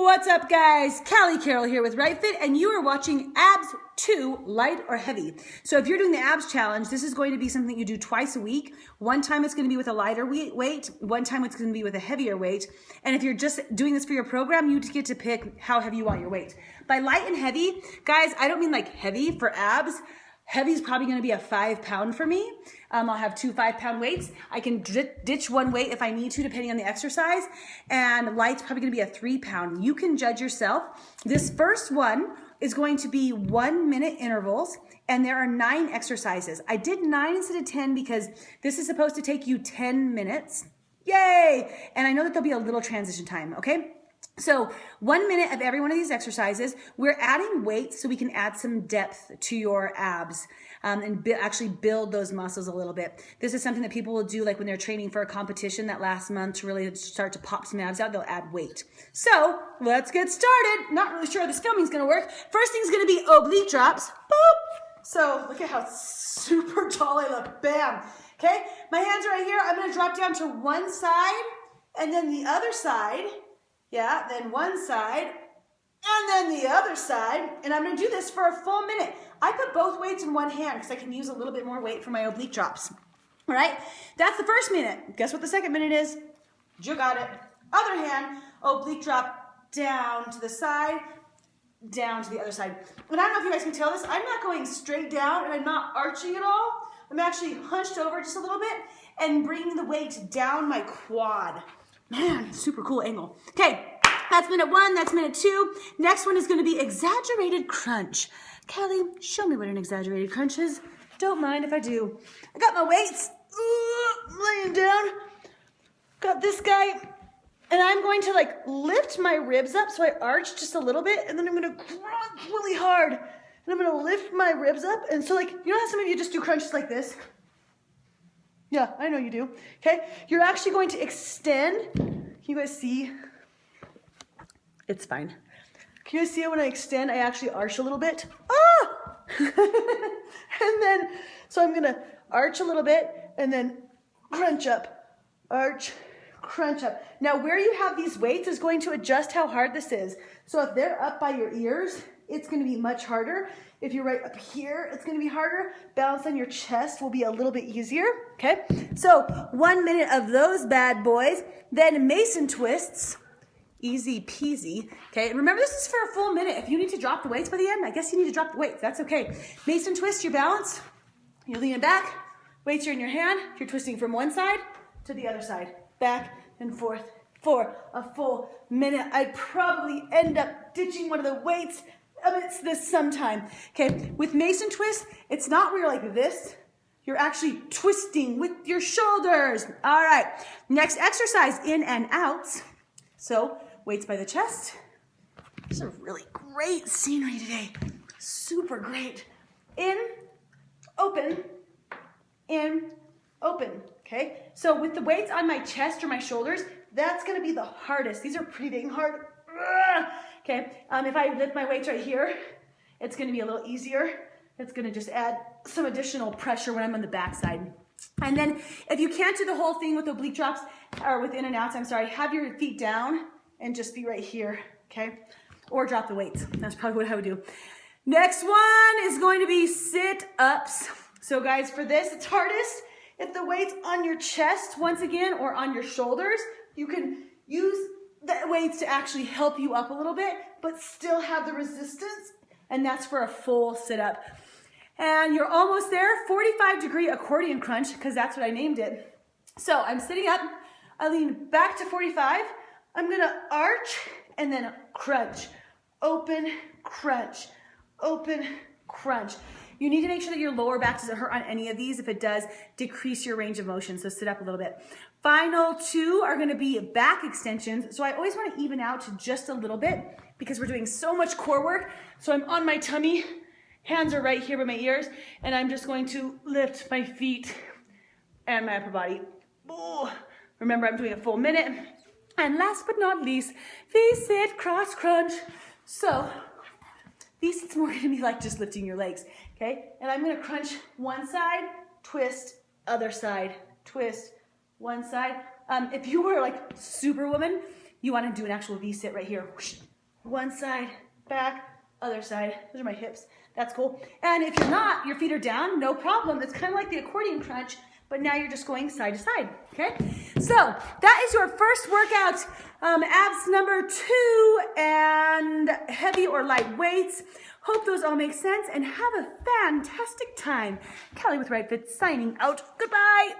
What's up, guys? Callie Carroll here with RightFitt, and you are watching Abs 2, Light or Heavy. So if you're doing the abs challenge, this is going to be something you do twice a week. One time it's going to be with a lighter weight, one time it's going to be with a heavier weight. And if you're just doing this for your program, you get to pick how heavy you want your weight. By light and heavy, guys, I don't mean like heavy for abs. Heavy is probably going to be a 5 pound for me. I'll have 2 5-pound weights. I can ditch one weight if I need to, depending on the exercise. And light's probably going to be a 3 pound. You can judge yourself. This first one is going to be 1 minute intervals, and there are 9 exercises. I did 9 instead of 10 because this is supposed to take you 10 minutes. Yay! And I know that there'll be a little transition time, okay? So 1 minute of every one of these exercises, we're adding weights so we can add some depth to your abs and actually build those muscles a little bit. This is something that people will do like when they're training for a competition that last month to really start to pop some abs out, they'll add weight. So let's get started. Not really sure how this filming is gonna work. First thing is gonna be oblique drops. Boop. So look at how super tall I look, bam. Okay, my hands are right here. I'm gonna drop down to one side and then the other side. Yeah, then one side, and then the other side, and I'm gonna do this for a full minute. I put both weights in one hand because I can use a little bit more weight for my oblique drops. All right, that's the first minute. Guess what the second minute is? You got it. Other hand, oblique drop down to the side, down to the other side. And I don't know if you guys can tell this, I'm not going straight down and I'm not arching at all. I'm actually hunched over just a little bit and bringing the weight down my quad. Man, super cool angle. Okay, that's minute 1, that's minute 2. Next one is gonna be exaggerated crunch. Kelly, show me what an exaggerated crunch is. Don't mind if I do. I got my weights, laying down. Got this guy, and I'm going to like lift my ribs up so I arch just a little bit, and then I'm gonna crunch really hard. And I'm gonna lift my ribs up, and so like, you know how some of you just do crunches like this? Yeah, I know you do. Okay, you're actually going to extend. Can you guys see? It's fine. Can you guys see it when I extend? I actually arch a little bit. Ah! And then, so I'm gonna arch a little bit and then crunch up. Arch, crunch up. Now, where you have these weights is going to adjust how hard this is. So if they're up by your ears, it's gonna be much harder. If you're right up here, it's gonna be harder. Balance on your chest will be a little bit easier, okay? So 1 minute of those bad boys, then Mason twists, easy peasy, okay? And remember, this is for a full minute. If you need to drop the weights by the end, I guess you need to drop the weights, that's okay. Mason twist, your balance, you're leaning back, weights are in your hand, you're twisting from one side to the other side, back and forth for a full minute. I'd probably end up ditching one of the weights amidst this sometime. Okay, with Mason twist, it's not where you're like this. You're actually twisting with your shoulders. All right, next exercise, in and outs. So weights by the chest. This is a really great scenery today. Super great. In, open, okay? So with the weights on my chest or my shoulders, that's gonna be the hardest. These are pretty dang hard. Okay, if I lift my weights right here, it's gonna be a little easier. It's gonna just add some additional pressure when I'm on the back side. And then if you can't do the whole thing with oblique drops, or with in and outs, I'm sorry, have your feet down and just be right here, okay? Or drop the weights, that's probably what I would do. Next one is going to be sit-ups. So guys, for this, it's hardest if the weight's on your chest, once again, or on your shoulders. You can use the weights to actually help you up a little bit, but still have the resistance, and that's for a full sit-up. And you're almost there, 45-degree accordion crunch, because that's what I named it. So I'm sitting up, I lean back to 45, I'm gonna arch, and then crunch. Open, crunch, open, crunch. You need to make sure that your lower back doesn't hurt on any of these. If it does, decrease your range of motion, so sit up a little bit. Final 2 are gonna be back extensions. So I always wanna even out to just a little bit because we're doing so much core work. So I'm on my tummy, hands are right here by my ears, and I'm just going to lift my feet and my upper body. Ooh. Remember, I'm doing a full minute. And last but not least, V-sit, cross crunch. So V-sit's more gonna be like just lifting your legs, okay? And I'm gonna crunch one side, twist, other side, twist, one side. If you were like Superwoman, you wanna do an actual V-sit right here. One side, back, other side. Those are my hips. That's cool. And if you're not, your feet are down, no problem. It's kind of like the accordion crunch, but now you're just going side to side, okay? So that is your first workout, abs number 2, and heavy or light weights. Hope those all make sense, and have a fantastic time. Callie with RightFitt signing out. Goodbye.